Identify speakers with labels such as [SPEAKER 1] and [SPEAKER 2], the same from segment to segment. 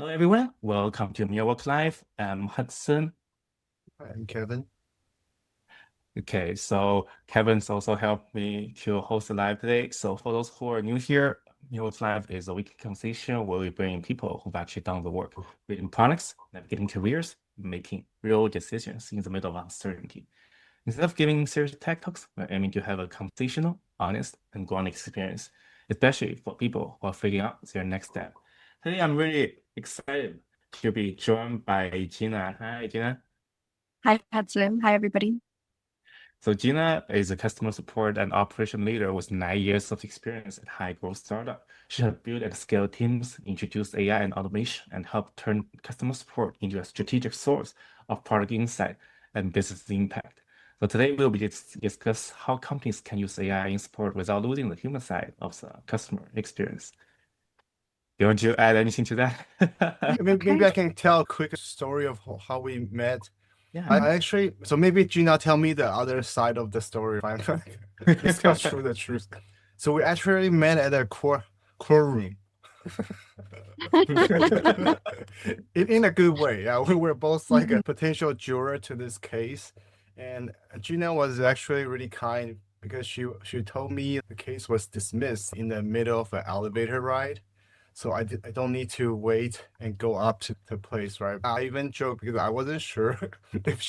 [SPEAKER 1] Hello, everyone. Welcome to Mirwork Live. I'm Hudson.
[SPEAKER 2] I'm Kevin.
[SPEAKER 1] Okay, so Kevin's also helped me to host the live today. So for those who are new here, Mirwork Live is a weekly conversation where we bring people who've actually done the work, building products, navigating careers, making real decisions in the middle of uncertainty. Instead of giving serious tech talks, we're aiming to have a conversational, honest, and grounded experience, especially for people who are figuring out their next step. Today, I'm really excited to be joined by Gina. Hi, Gina.
[SPEAKER 3] Hi, Hudson. Hi, everybody.
[SPEAKER 1] So Gina is a customer support and operation leader with 9 years of experience at high growth startup. She has built and scaled teams, introduced AI and automation, and helped turn customer support into a strategic source of product insight and business impact. So today we'll be discuss how companies can use AI in support without losing the human side of the customer experience. You want to add anything to that?
[SPEAKER 2] Maybe I can tell a quick story of how we met.
[SPEAKER 1] Yeah.
[SPEAKER 2] I actually, so maybe Gina, tell me the other side of the story. If I'm discuss through the truth. So we actually met at a courtroom. in a good way. Yeah, we were both like a potential juror to this case, and Gina was actually really kind because she told me the case was dismissed in the middle of an elevator ride. So I don't need to wait and go up to the place, right? I even joked because I wasn't sure if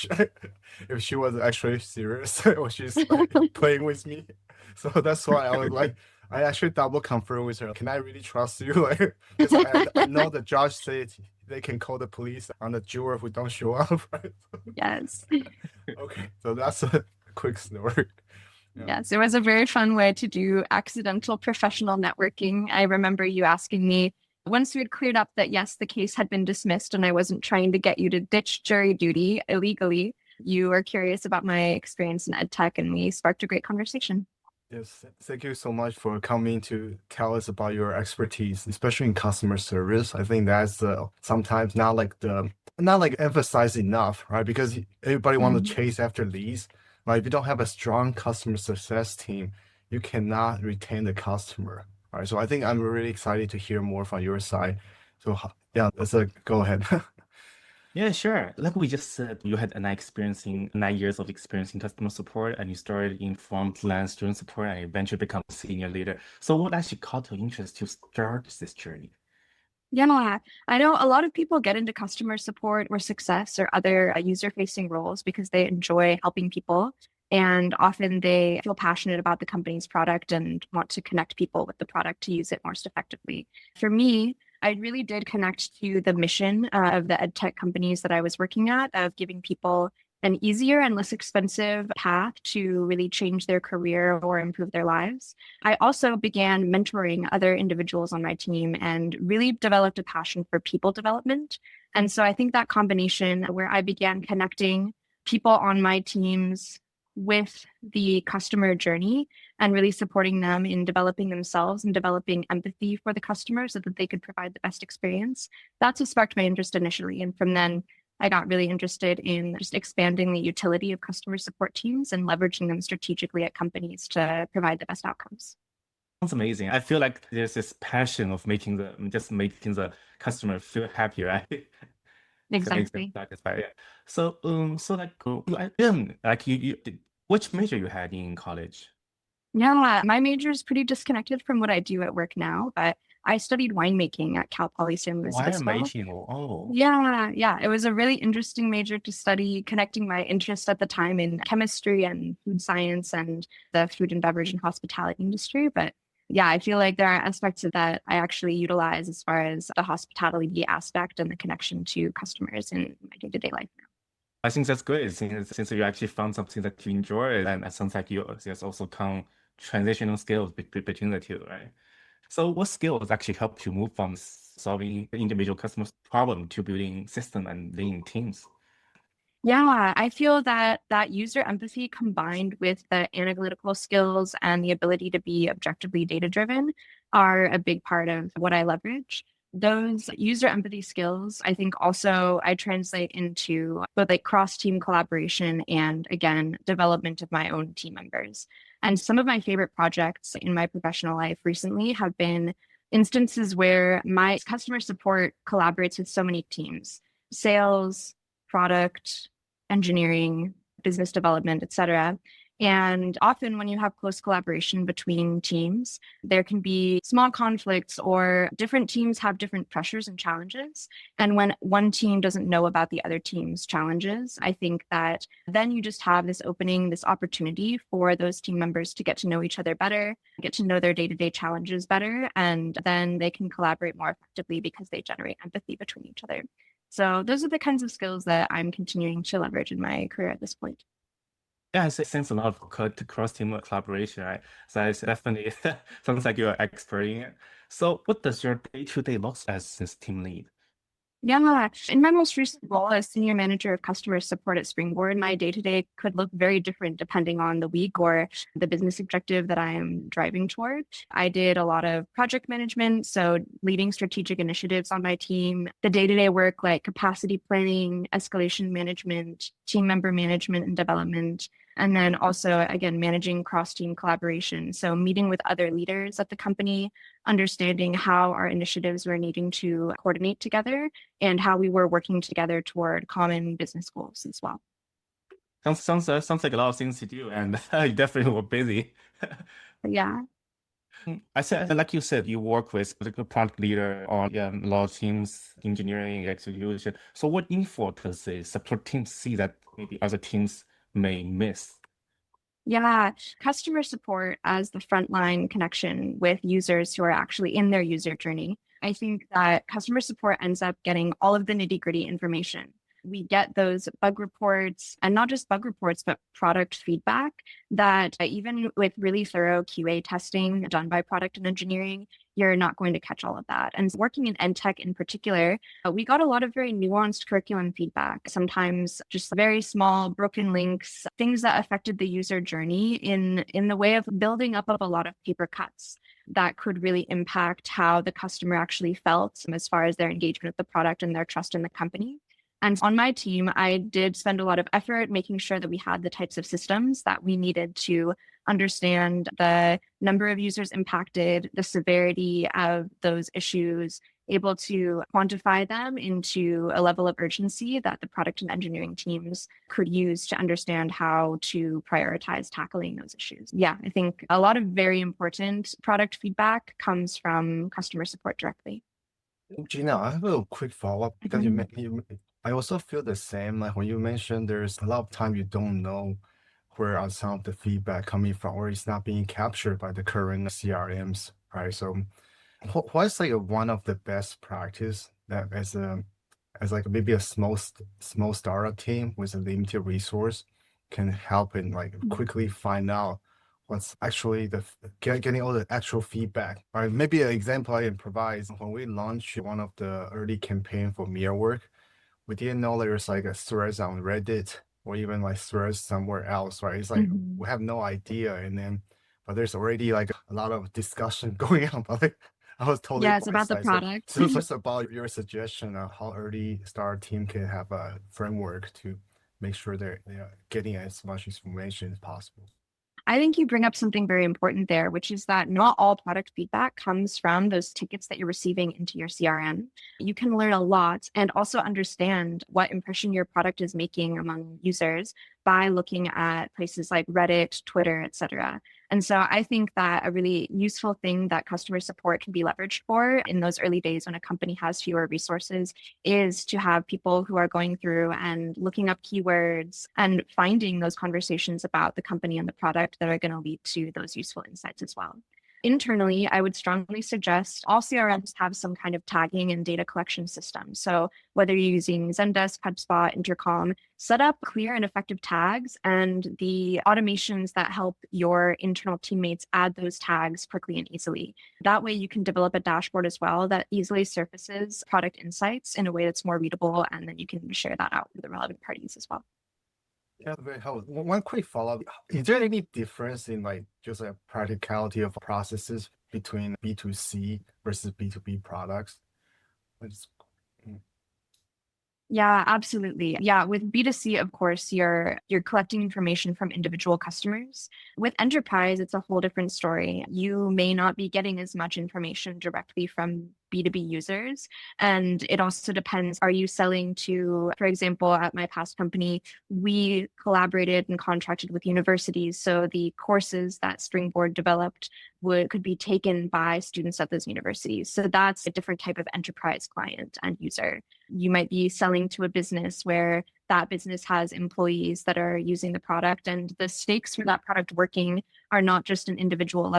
[SPEAKER 2] she was actually serious or she's like playing with me. So that's why I was like, I actually double confirmed with her. Can I really trust you? Like, because I know the judge said they can call the police on the juror who don't show up, right?
[SPEAKER 3] Yes.
[SPEAKER 2] Okay, so that's a quick story. Yeah.
[SPEAKER 3] Yes, it was a very fun way to do accidental professional networking. I remember you asking me once we had cleared up that, yes, the case had been dismissed and I wasn't trying to get you to ditch jury duty illegally. You were curious about my experience in ed tech, and we sparked a great conversation.
[SPEAKER 2] Yes, thank you so much for coming to tell us about your expertise, especially in customer service. I think that's sometimes not like emphasized enough, right? Because everybody want to chase after leads. Like if you don't have a strong customer success team, you cannot retain the customer, right? So I think I'm really excited to hear more from your side. So yeah, go ahead.
[SPEAKER 1] Yeah, sure. Like we just said, you had 9 years of experience in customer support, and you started in frontline student support, and eventually become a senior leader. So, what actually caught your interest to start this journey?
[SPEAKER 3] Yeah, I know a lot of people get into customer support or success or other user-facing roles because they enjoy helping people. And often they feel passionate about the company's product and want to connect people with the product to use it most effectively. For me, I really did connect to the mission of the ed tech companies that I was working at, of giving people an easier and less expensive path to really change their career or improve their lives. I also began mentoring other individuals on my team and really developed a passion for people development. And so I think that combination where I began connecting people on my teams with the customer journey and really supporting them in developing themselves and developing empathy for the customer so that they could provide the best experience. That's what sparked my interest initially. And from then, I got really interested in just expanding the utility of customer support teams and leveraging them strategically at companies to provide the best outcomes.
[SPEAKER 1] Sounds amazing. I feel like there's this passion of making the customer feel happy, right? To make them
[SPEAKER 3] Exactly.
[SPEAKER 1] satisfied. Yeah. So like, like which major you had in college?
[SPEAKER 3] Yeah, my major is pretty disconnected from what I do at work now, but I studied winemaking at Cal Poly San Luis
[SPEAKER 1] Why
[SPEAKER 3] Obispo.
[SPEAKER 1] making? Oh,
[SPEAKER 3] Yeah. It was a really interesting major to study, connecting my interest at the time in chemistry and food science and the food and beverage and hospitality industry. But yeah, I feel like there are aspects of that I actually utilize as far as the hospitality aspect and the connection to customers in my day-to-day life now.
[SPEAKER 1] I think that's great. Since you actually found something that you enjoy, and it sounds like there's also come transitional skills between the two, right? So what skills actually help you move from solving individual customers' problem to building system and leading teams?
[SPEAKER 3] Yeah, I feel that that user empathy combined with the analytical skills and the ability to be objectively data-driven are a big part of what I leverage. Those user empathy skills, I think also I translate into both like cross-team collaboration and again, development of my own team members. And some of my favorite projects in my professional life recently have been instances where my customer support collaborates with so many teams, sales, product, engineering, business development, etc. And often when you have close collaboration between teams, there can be small conflicts or different teams have different pressures and challenges. And when one team doesn't know about the other team's challenges, I think that then you just have this opening, this opportunity for those team members to get to know each other better, get to know their day-to-day challenges better, and then they can collaborate more effectively because they generate empathy between each other. So those are the kinds of skills that I'm continuing to leverage in my career at this point.
[SPEAKER 1] Yeah, it seems a lot of cross-team collaboration, right? So it's definitely sounds like you're an expert in it. So what does your day-to-day look as this team lead?
[SPEAKER 3] Yeah, in my most recent role as senior manager of customer support at Springboard, my day-to-day could look very different depending on the week or the business objective that I am driving toward. I did a lot of project management, so leading strategic initiatives on my team, the day-to-day work like capacity planning, escalation management, team member management and development, and then also, again, managing cross-team collaboration. So meeting with other leaders at the company, understanding how our initiatives were needing to coordinate together and how we were working together toward common business goals as well.
[SPEAKER 1] Sounds like a lot of things to do, and you definitely were busy.
[SPEAKER 3] But yeah.
[SPEAKER 1] I said, like you said, you work with the product leader on a lot of teams, engineering, execution. So what info does the support team see that maybe other teams may miss?
[SPEAKER 3] Yeah, customer support as the frontline connection with users who are actually in their user journey. I think that customer support ends up getting all of the nitty-gritty information. We get those bug reports, and not just bug reports, but product feedback that even with really thorough QA testing done by product and engineering, you're not going to catch all of that. And working in EdTech in particular, we got a lot of very nuanced curriculum feedback, sometimes just very small broken links, things that affected the user journey in the way of building up of a lot of paper cuts that could really impact how the customer actually felt as far as their engagement with the product and their trust in the company. And on my team, I did spend a lot of effort making sure that we had the types of systems that we needed to understand the number of users impacted, the severity of those issues, able to quantify them into a level of urgency that the product and engineering teams could use to understand how to prioritize tackling those issues. Yeah, I think a lot of very important product feedback comes from customer support directly.
[SPEAKER 2] Gina, I have a quick follow-up because I also feel the same. Like when you mentioned there's a lot of time you don't know where are some of the feedback coming from, or it's not being captured by the current CRMs, right? So what's like one of the best practice that as like maybe a small startup team with a limited resource can help and like quickly find out what's actually getting all the actual feedback. Right? Maybe an example I can provide is when we launched one of the early campaign for mirwork, we didn't know there's like a threads on Reddit or even like threads somewhere else, right? It's like we have no idea, and then but there's already like a lot of discussion going on. But like, I was totally
[SPEAKER 3] Yeah, it's about the
[SPEAKER 2] blindsided.
[SPEAKER 3] product.
[SPEAKER 2] So it's about your suggestion on how early start team can have a framework to make sure they're getting as much information as possible.
[SPEAKER 3] I think you bring up something very important there, which is that not all product feedback comes from those tickets that you're receiving into your CRM. You can learn a lot and also understand what impression your product is making among users by looking at places like Reddit, Twitter, etc. And so I think that a really useful thing that customer support can be leveraged for in those early days when a company has fewer resources is to have people who are going through and looking up keywords and finding those conversations about the company and the product that are going to lead to those useful insights as well. Internally, I would strongly suggest all CRMs have some kind of tagging and data collection system. So whether you're using Zendesk, HubSpot, Intercom, set up clear and effective tags and the automations that help your internal teammates add those tags quickly and easily. That way you can develop a dashboard as well that easily surfaces product insights in a way that's more readable, and then you can share that out with the relevant parties as well.
[SPEAKER 2] Yeah, very helpful. One quick follow-up. Is there any difference in like just a practicality of processes between B2C versus B2B products? Let's-
[SPEAKER 3] Yeah, absolutely. Yeah, with B2C, of course, you're collecting information from individual customers. With enterprise, it's a whole different story. You may not be getting as much information directly from B2B users. And it also depends, are you selling to, for example, at my past company, we collaborated and contracted with universities. So the courses that Springboard developed could be taken by students at those universities. So that's a different type of enterprise client and user. You might be selling to a business where that business has employees that are using the product, and the stakes for that product working are not just an individual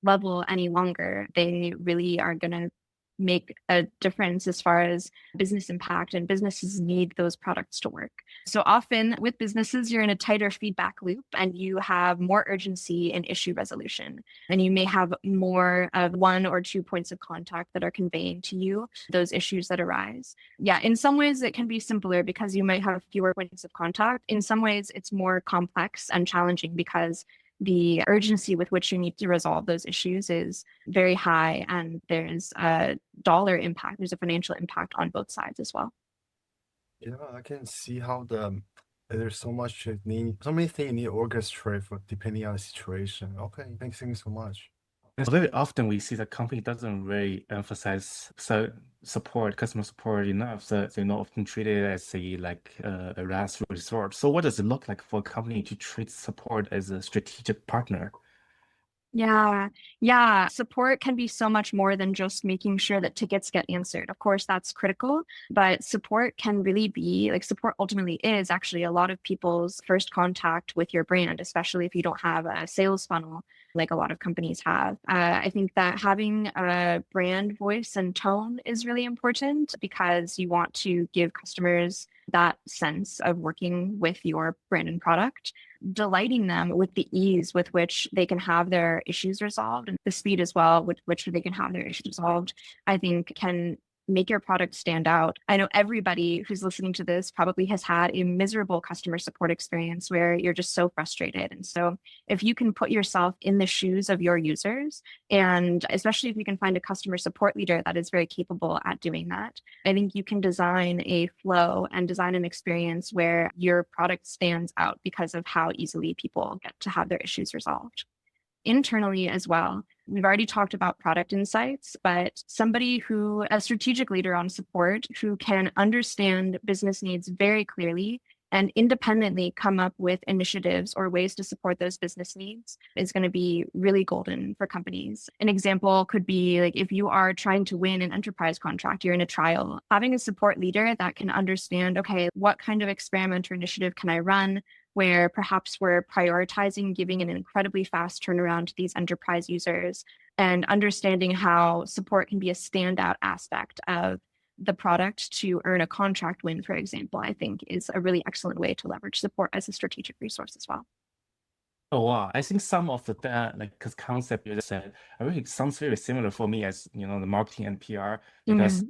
[SPEAKER 3] level any longer. They really are going to make a difference as far as business impact, and businesses need those products to work. So often with businesses, you're in a tighter feedback loop and you have more urgency in issue resolution. And you may have more of 1 or 2 points of contact that are conveying to you those issues that arise. Yeah, in some ways it can be simpler because you might have fewer points of contact. In some ways, it's more complex and challenging because the urgency with which you need to resolve those issues is very high, and there's a dollar impact, there's a financial impact on both sides as well.
[SPEAKER 2] Yeah, I can see how there's so much so many things you need to orchestrate for depending on the situation. Okay, thanks so much.
[SPEAKER 1] And so very often we see the company doesn't really emphasize customer support enough. So they not often treat it as a last resort. So what does it look like for a company to treat support as a strategic partner?
[SPEAKER 3] Yeah, yeah. Support can be so much more than just making sure that tickets get answered. Of course, that's critical, but support can really be like support ultimately is actually a lot of people's first contact with your brand, especially if you don't have a sales funnel like a lot of companies have. I think that having a brand voice and tone is really important because you want to give customers that sense of working with your brand and product, delighting them with the ease with which they can have their issues resolved and the speed as well with which they can have their issues resolved, I think can make your product stand out. I know everybody who's listening to this probably has had a miserable customer support experience where you're just so frustrated. And so if you can put yourself in the shoes of your users, and especially if you can find a customer support leader that is very capable at doing that, I think you can design a flow and design an experience where your product stands out because of how easily people get to have their issues resolved. Internally as well, we've already talked about product insights, but a strategic leader on support who can understand business needs very clearly and independently come up with initiatives or ways to support those business needs is going to be really golden for companies. An example could be like if you are trying to win an enterprise contract, you're in a trial, having a support leader that can understand, okay, what kind of experiment or initiative can I run where perhaps we're prioritizing giving an incredibly fast turnaround to these enterprise users, and understanding how support can be a standout aspect of the product to earn a contract win, for example, I think is a really excellent way to leverage support as a strategic resource as well.
[SPEAKER 1] Oh wow, I think some of cause concept you just said, I really sounds very similar for me as the marketing and PR because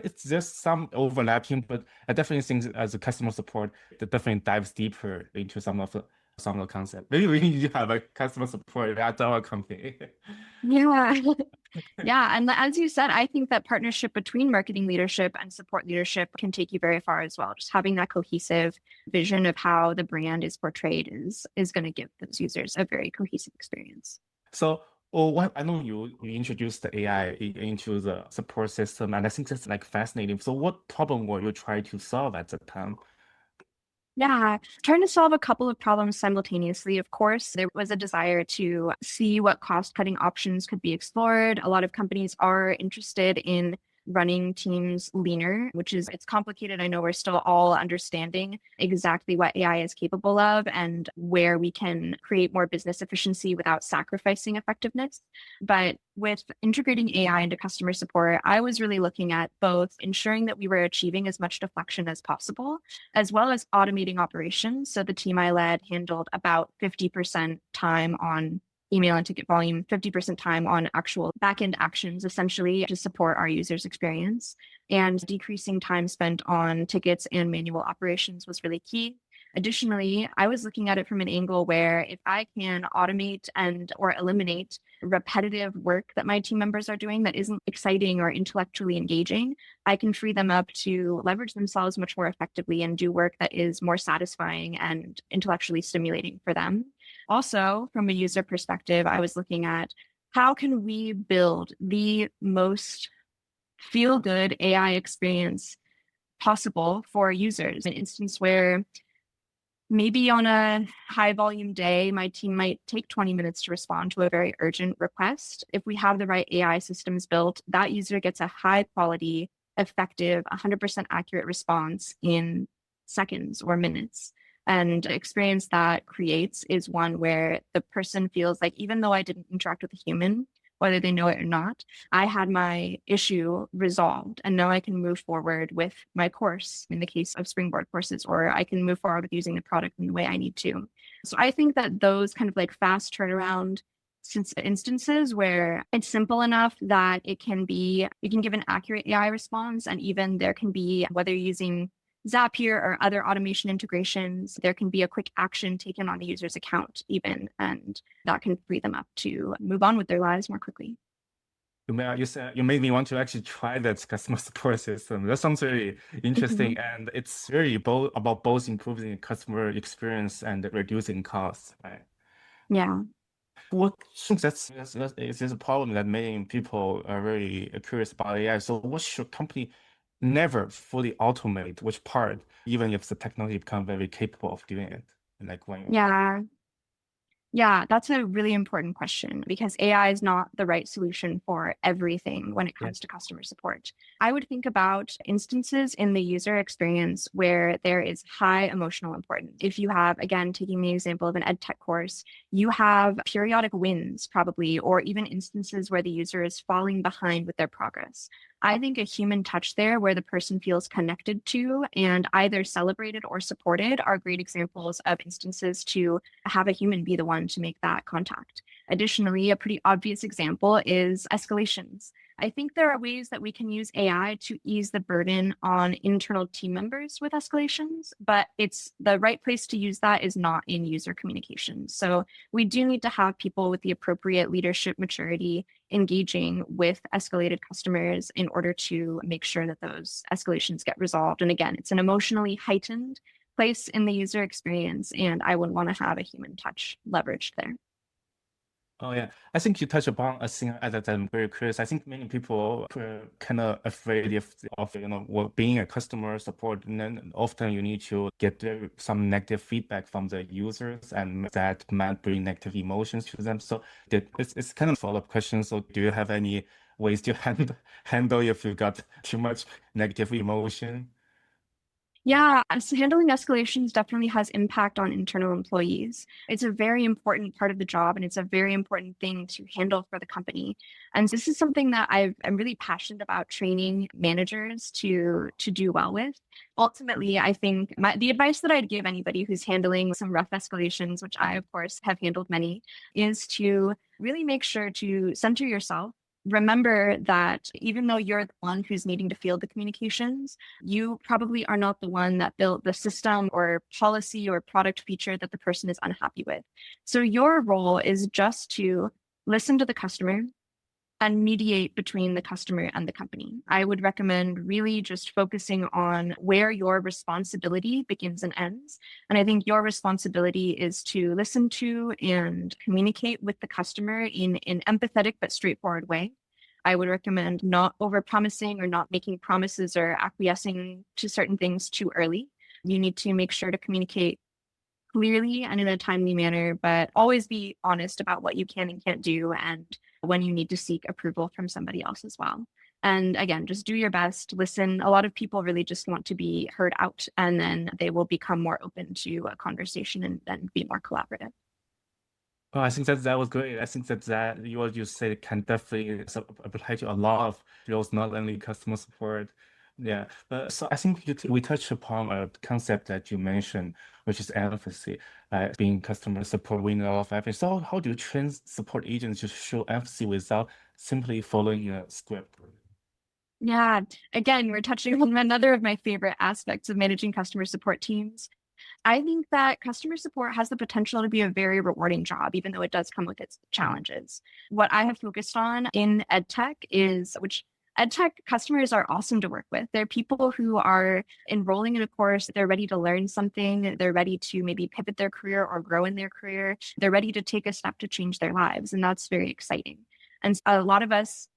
[SPEAKER 1] it's just some overlapping, but I definitely think as a customer support that definitely dives deeper into some of the concept. Maybe we need to have a customer support at our company.
[SPEAKER 3] Yeah. Yeah. And as you said, I think that partnership between marketing leadership and support leadership can take you very far as well. Just having that cohesive vision of how the brand is portrayed is going to give those users a very cohesive experience.
[SPEAKER 1] So, I know you introduced the AI into the support system, and I think that's fascinating. So, what problem were you trying to solve at the time?
[SPEAKER 3] Yeah, trying to solve a couple of problems simultaneously. Of course, there was a desire to see what cost-cutting options could be explored. A lot of companies are interested in running teams leaner, it's complicated. I know we're still all understanding exactly what AI is capable of and where we can create more business efficiency without sacrificing effectiveness. But with integrating AI into customer support, I was really looking at both ensuring that we were achieving as much deflection as possible, as well as automating operations. So the team I led handled about 50% time on email and ticket volume, 50% time on actual backend actions, essentially to support our users' experience. And decreasing time spent on tickets and manual operations was really key. Additionally, I was looking at it from an angle where if I can automate and or eliminate repetitive work that my team members are doing that isn't exciting or intellectually engaging, I can free them up to leverage themselves much more effectively and do work that is more satisfying and intellectually stimulating for them. Also, from a user perspective, I was looking at how can we build the most feel good AI experience possible for users? An instance where maybe on a high volume day, my team might take 20 minutes to respond to a very urgent request. If we have the right AI systems built, that user gets a high quality, effective, 100% accurate response in seconds or minutes. And the experience that creates is one where the person feels like, even though I didn't interact with a human, whether they know it or not, I had my issue resolved and now I can move forward with my course in the case of Springboard courses, or I can move forward with using the product in the way I need to. So I think that those kind of like fast turnaround instances where it's simple enough that it can be, you can give an accurate AI response, and even there can be, whether you're using Zapier or other automation integrations, there can be a quick action taken on the user's account even, and that can free them up to move on with their lives more quickly.
[SPEAKER 1] You said you made me want to actually try that customer support system. That sounds really interesting,
[SPEAKER 3] Mhm.
[SPEAKER 1] and it's really both about both improving customer experience and reducing costs, right?
[SPEAKER 3] Yeah.
[SPEAKER 1] What think is a problem that many people are very curious about AI. So what should company never fully automate which part, even if the technology become very capable of doing it? Like when
[SPEAKER 3] Yeah. Yeah, that's a really important question because AI is not the right solution for everything when it
[SPEAKER 1] yeah.
[SPEAKER 3] comes to customer support. I would think about instances in the user experience where there is high emotional importance. If you have, again, taking the example of an ed tech course, you have periodic wins probably, or even instances where the user is falling behind with their progress. I think a human touch there where the person feels connected to and either celebrated or supported are great examples of instances to have a human be the one to make that contact. Additionally, a pretty obvious example is escalations. I think there are ways that we can use AI to ease the burden on internal team members with escalations, but it's the right place to use that is not in user communications. So we do need to have people with the appropriate leadership maturity engaging with escalated customers in order to make sure that those escalations get resolved. And again, it's an emotionally heightened place in the user experience, and I would want to have a human touch leveraged there.
[SPEAKER 1] Oh yeah, I think you touched upon a thing that I'm very curious. I think many people are kind of afraid of being a customer support, and then often you need to get some negative feedback from the users, and that might bring negative emotions to them. So it's kind of follow-up question. So do you have any ways to handle if you got too much negative emotion?
[SPEAKER 3] Yeah, so handling escalations definitely has impact on internal employees. It's a very important part of the job, and it's a very important thing to handle for the company. And this is something that I'm really passionate about training managers to do well with. Ultimately, I think the advice that I'd give anybody who's handling some rough escalations, which I, of course, have handled many, is to really make sure to center yourself. Remember that even though you're the one who's needing to field the communications, you probably are not the one that built the system or policy or product feature that the person is unhappy with. So your role is just to listen to the customer and mediate between the customer and the company. I would recommend really just focusing on where your responsibility begins and ends. And I think your responsibility is to listen to and communicate with the customer in an empathetic but straightforward way. I would recommend not overpromising or not making promises or acquiescing to certain things too early. You need to make sure to communicate clearly and in a timely manner, but always be honest about what you can and can't do and when you need to seek approval from somebody else as well. And again, just do your best, listen. A lot of people really just want to be heard out, and then they will become more open to a conversation and be more collaborative.
[SPEAKER 1] Oh, I think that was great. I think that what you said can definitely apply to a lot of roles, not only customer support. Yeah, but so I think we touched upon a concept that you mentioned, which is empathy. Being customer support, we know of empathy. So how do you train support agents to show empathy without simply following a script?
[SPEAKER 3] Yeah, again, we're touching on another of my favorite aspects of managing customer support teams. I think that customer support has the potential to be a very rewarding job, even though it does come with its challenges. What I have focused on in EdTech which EdTech customers are awesome to work with. They're people who are enrolling in a course, they're ready to learn something, they're ready to maybe pivot their career or grow in their career, they're ready to take a step to change their lives. And that's very exciting. And a lot of us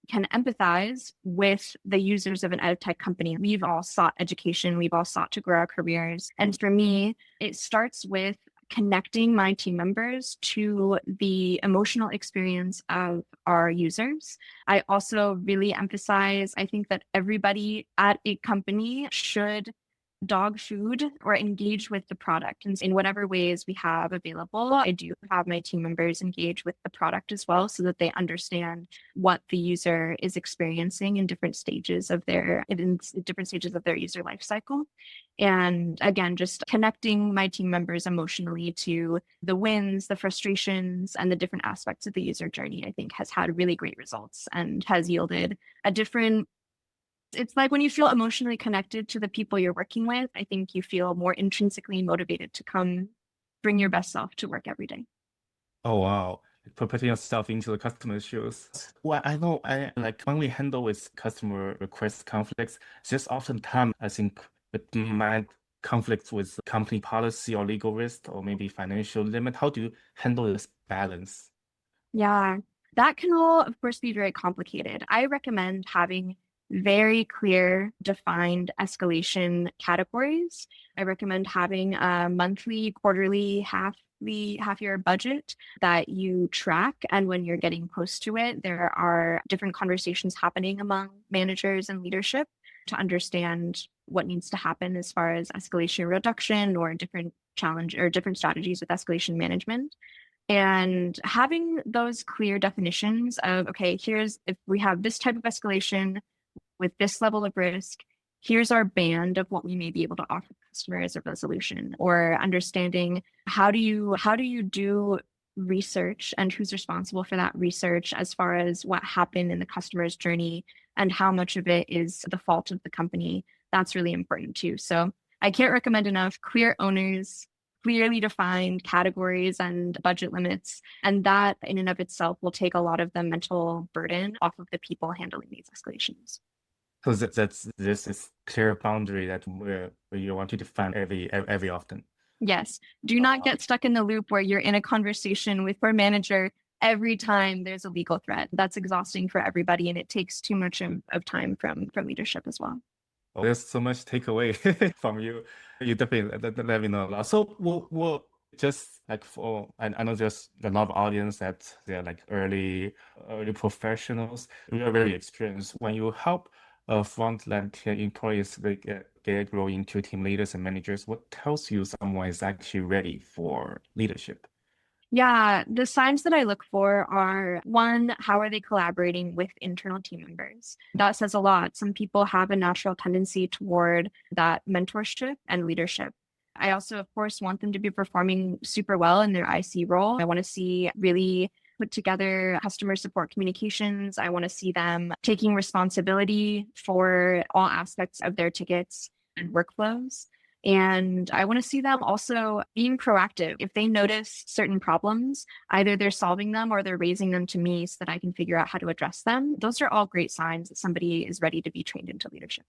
[SPEAKER 3] can empathize with the users of an edtech company. We've all sought education, we've all sought to grow our careers. And for me, it starts with connecting my team members to the emotional experience of our users. I also really emphasize, I think that everybody at a company should dog food or engage with the product. And in whatever ways we have available, I do have my team members engage with the product as well so that they understand what the user is experiencing in different stages of their user life cycle. And again, just connecting my team members emotionally to the wins, the frustrations, and the different aspects of the user journey, I think has had really great results and has yielded a different. It's like when you feel emotionally connected to the people you're working with, I think you feel more intrinsically motivated to come bring your best self to work every day.
[SPEAKER 1] Oh wow. Putting yourself into the customer's shoes. Well, I know I like when we handle with customer request conflicts, there's often time I think it might conflict with company policy or legal risk or maybe financial limit. How do you handle this balance?
[SPEAKER 3] Yeah, that can all, of course, be very complicated. I recommend having very clear, defined escalation categories. I recommend having a monthly, quarterly, half-year budget that you track. And when you're getting close to it, there are different conversations happening among managers and leadership to understand what needs to happen as far as escalation reduction or different strategies with escalation management. And having those clear definitions of, okay, if we have this type of escalation with this level of risk, here's our band of what we may be able to offer the customer as a resolution, or understanding how do you do research and who's responsible for that research as far as what happened in the customer's journey and how much of it is the fault of the company. That's really important too. So I can't recommend enough clear owners, clearly defined categories and budget limits. And that in and of itself will take a lot of the mental burden off of the people handling these escalations.
[SPEAKER 1] So this is clear boundary that where you want to define every often.
[SPEAKER 3] Yes. Do not get stuck in the loop where you're in a conversation with your manager every time there's a legal threat. That's exhausting for everybody, and it takes too much of time from leadership as well.
[SPEAKER 1] Oh, there's so much takeaway from you. You definitely let me know a lot. So we'll just like I know there's a lot of audience that they're like early professionals. We are very experienced. When you help frontline employees they get grow into team leaders and managers, what tells you someone is actually ready for leadership?
[SPEAKER 3] Yeah, the signs that I look for are one, how are they collaborating with internal team members? That says a lot. Some people have a natural tendency toward that mentorship and leadership. I also, of course, want them to be performing super well in their IC role. I want to see really put together customer support communications. I want to see them taking responsibility for all aspects of their tickets and workflows. And I want to see them also being proactive. If they notice certain problems, either they're solving them or they're raising them to me so that I can figure out how to address them. Those are all great signs that somebody is ready to be trained into leadership.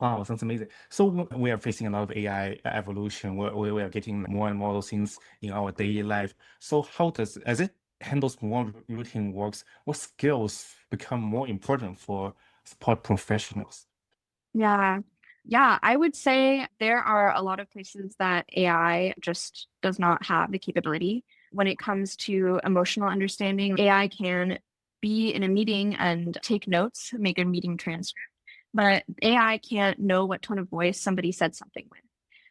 [SPEAKER 1] Wow, sounds amazing. So we are facing a lot of AI evolution. We are getting more and more of those things in our daily life. So as it handles more routine works, what skills become more important for support professionals?
[SPEAKER 3] Yeah. Yeah, I would say there are a lot of places that AI just does not have the capability. When it comes to emotional understanding, AI can be in a meeting and take notes, make a meeting transcript, but AI can't know what tone of voice somebody said something with.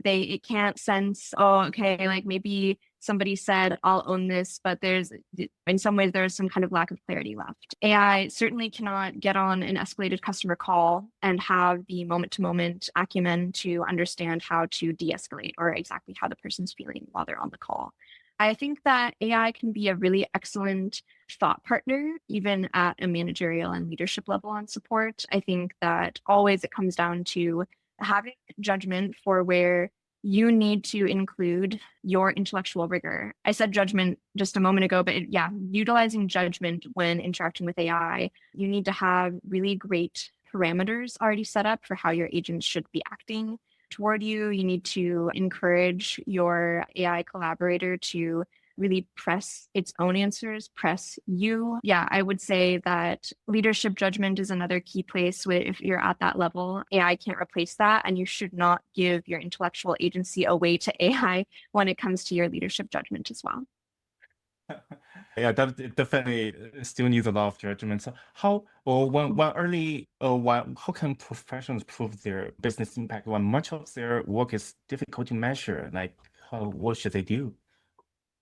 [SPEAKER 3] It can't sense, oh, okay, like maybe somebody said, I'll own this, but in some ways, there's some kind of lack of clarity left. AI certainly cannot get on an escalated customer call and have the moment to moment acumen to understand how to de escalate or exactly how the person's feeling while they're on the call. I think that AI can be a really excellent thought partner, even at a managerial and leadership level on support. I think that always it comes down to having judgment for where you need to include your intellectual rigor. I said judgment just a moment ago, but yeah, utilizing judgment when interacting with AI, you need to have really great parameters already set up for how your agents should be acting toward you. You need to encourage your AI collaborator to really press its own answers, press you. Yeah, I would say that leadership judgment is another key place where if you're at that level, AI can't replace that. And you should not give your intellectual agency away to AI when it comes to your leadership judgment as well.
[SPEAKER 1] Yeah, that it definitely still needs a lot of judgment. So how or when early how can professionals prove their business impact when much of their work is difficult to measure? Like what should they do?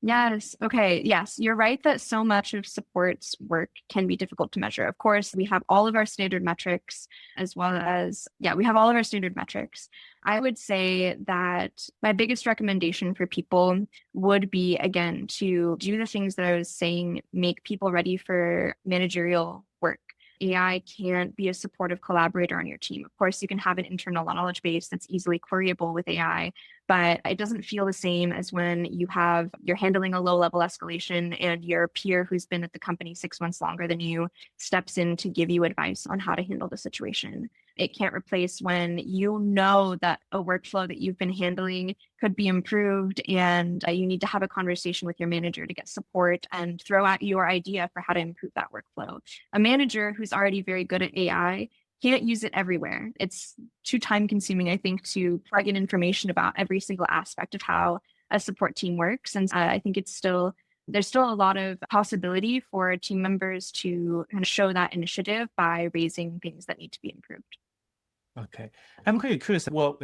[SPEAKER 3] Yes. Okay. Yes, you're right that so much of support's work can be difficult to measure. Of course, we have all of our standard metrics as well as, yeah, we have all of our standard metrics. I would say that my biggest recommendation for people would be, again, to do the things that I was saying, make people ready for managerial work. AI can't be a supportive collaborator on your team. Of course, you can have an internal knowledge base that's easily queryable with AI, but it doesn't feel the same as when you're handling a low level escalation and your peer who's been at the company 6 months longer than you steps in to give you advice on how to handle the situation. It can't replace when you know that a workflow that you've been handling could be improved and you need to have a conversation with your manager to get support and throw out your idea for how to improve that workflow. A manager who's already very good at AI can't use it everywhere. It's too time consuming, I think, to plug in information about every single aspect of how a support team works. And I think there's still a lot of possibility for team members to kind of show that initiative by raising things that need to be improved.
[SPEAKER 1] Okay. I'm quite curious, what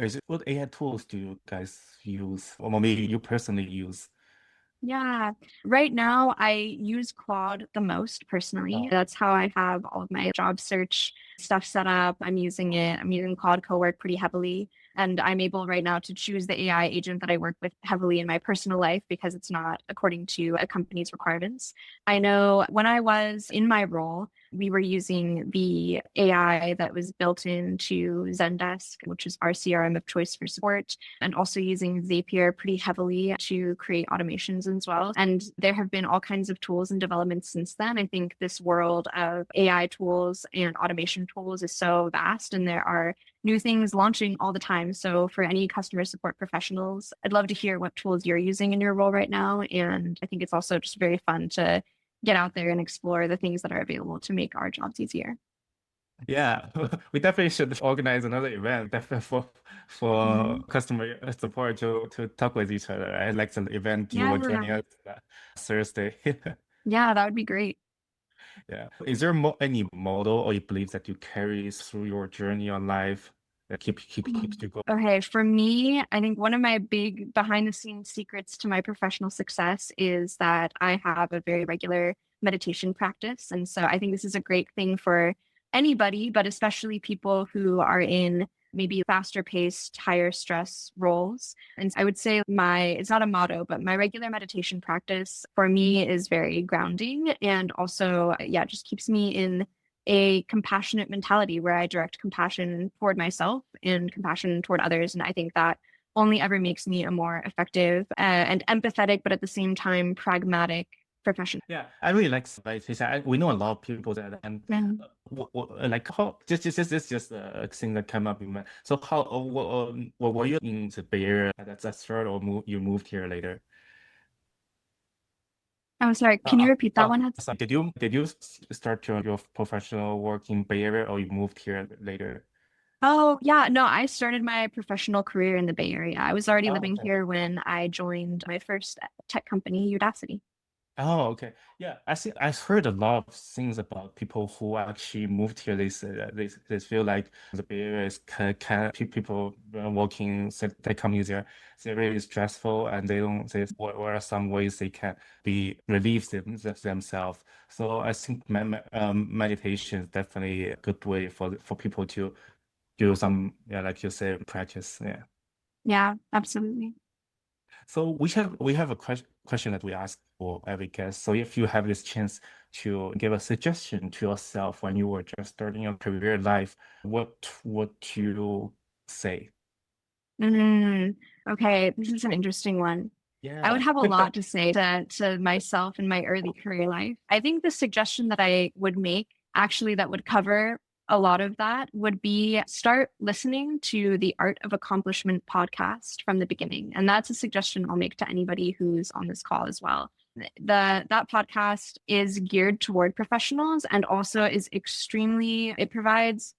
[SPEAKER 1] AI tools do you guys use, or maybe you personally use?
[SPEAKER 3] Yeah. Right now, I use Claude the most personally.
[SPEAKER 1] Oh,
[SPEAKER 3] That's how I have all of my job search stuff set up. I'm using it. I'm using Claude Cowork pretty heavily. And I'm able right now to choose the AI agent that I work with heavily in my personal life because it's not according to a company's requirements. I know when I was in my role, we were using the AI that was built into Zendesk, which is our CRM of choice for support, and also using Zapier pretty heavily to create automations as well. And there have been all kinds of tools and developments since then. I think this world of AI tools and automation tools is so vast, and there are new things launching all the time. So for any customer support professionals, I'd love to hear what tools you're using in your role right now. And I think it's also just very fun to get out there and explore the things that are available to make our jobs easier.
[SPEAKER 1] yeah. We definitely should organize another event definitely for
[SPEAKER 3] Mhm.
[SPEAKER 1] customer support to talk with each other, right? Like the event you were
[SPEAKER 3] Yeah.
[SPEAKER 1] joining us Thursday.
[SPEAKER 3] Yeah, that would be great.
[SPEAKER 1] Yeah. Is there any model or you believe that you carry through your journey on life that keeps you going?
[SPEAKER 3] Okay, for me, I think one of my big behind the scenes secrets to my professional success is that I have a very regular meditation practice. And so I think this is a great thing for anybody, but especially people who are in maybe faster paced, higher stress roles. And I would say it's not a motto, but my regular meditation practice for me is very grounding and also, yeah, just keeps me in a compassionate mentality where I direct compassion toward myself and compassion toward others. And I think that only ever makes me a more effective and empathetic, but at the same time, pragmatic professional.
[SPEAKER 1] Yeah, I really like meditation. We know a lot of people that and
[SPEAKER 3] Yeah.
[SPEAKER 1] like how just a thing that came up in my. So how what were you in the Bay Area at that start or you moved here later?
[SPEAKER 3] I'm sorry, can you repeat that one?
[SPEAKER 1] So did you start your professional work in Bay Area or you moved here later?
[SPEAKER 3] Oh, yeah. No, I started my professional career in the Bay Area. I was already
[SPEAKER 1] Oh,
[SPEAKER 3] living
[SPEAKER 1] okay.
[SPEAKER 3] here when I joined my first tech company, Udacity.
[SPEAKER 1] Oh, okay. Yeah, I see. I've heard a lot of things about people who actually moved here. They say that they feel like the Bay Area is kind of people working they come here. They're really stressful, and they don't. They what are some ways they can be relieve themselves. So I think meditation is definitely a good way for people to do some, yeah, like you say, practice. Yeah.
[SPEAKER 3] Yeah, absolutely.
[SPEAKER 1] So we have a question that we ask for every guest. So if you have this chance to give a suggestion to yourself when you were just starting your career life, what would you say?
[SPEAKER 3] Mm, okay, this is an interesting one. I would
[SPEAKER 1] Yeah.
[SPEAKER 3] have a lot to say to myself in my early career life. I think the suggestion that I would make, actually, that would cover a lot of that, would be start listening to the Art of Accomplishment podcast from the beginning. And that's a suggestion I'll make to anybody who's on this call as well. That podcast is geared toward professionals and also is it provides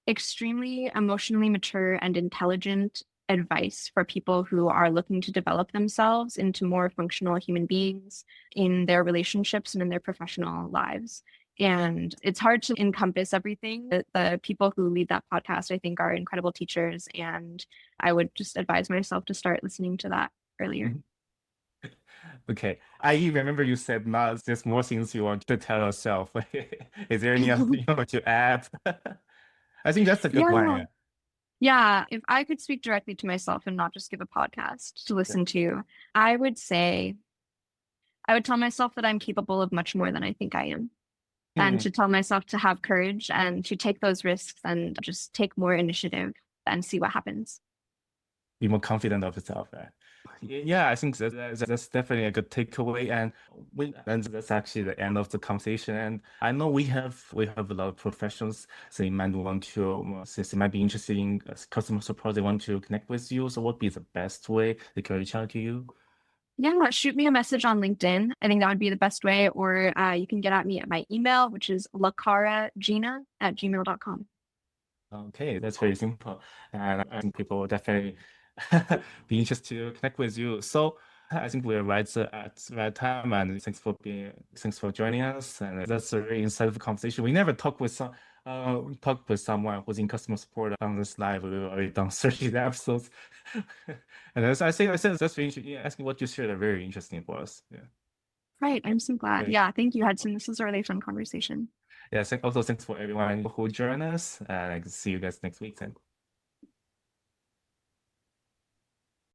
[SPEAKER 3] extremely emotionally mature and intelligent advice for people who are looking to develop themselves into more functional human beings in their relationships and in their professional lives. And it's hard to encompass everything. The people who lead that podcast, I think, are incredible teachers. And I would just advise myself to start listening to that earlier.
[SPEAKER 1] Mhm. Okay. I remember you said now there's more things you want to tell yourself. Is there any other you want to add? I think that's a good one.
[SPEAKER 3] Yeah.
[SPEAKER 1] Yeah.
[SPEAKER 3] Yeah, if I could speak directly to myself and not just give a podcast to listen to, I would say I would tell myself that I'm capable of much more than I think I am, and
[SPEAKER 1] Hmm.
[SPEAKER 3] to tell myself to have courage and to take those risks and just take more initiative and see what happens.
[SPEAKER 1] Be more confident of yourself, right? Yeah, I think that's definitely a good takeaway. And that's actually the end of the conversation. And I know we have a lot of professionals. They might want to, since they might be interested in customer support, they want to connect with you. So what would be the best way they can reach out to you?
[SPEAKER 3] Yeah, shoot me a message on LinkedIn. I think that would be the best way, or you can get at me at my email, which is lacaragina@gmail.com.
[SPEAKER 1] Okay, that's very simple. And I think people will definitely be interested to connect with you. So I think we're right at the right time, and thanks for joining us. And that's a very insightful conversation. We never talk with someone who's in customer support on this live. We've already done 30 episodes. And I think that's very interesting. Yeah, asking what you shared are very interesting for us. Yeah.
[SPEAKER 3] Right, I'm so glad.
[SPEAKER 1] Great.
[SPEAKER 3] Yeah, thank you, Hudson. This was a really fun conversation.
[SPEAKER 1] Yeah, also thanks for everyone who joined us. And I can see you guys next week then.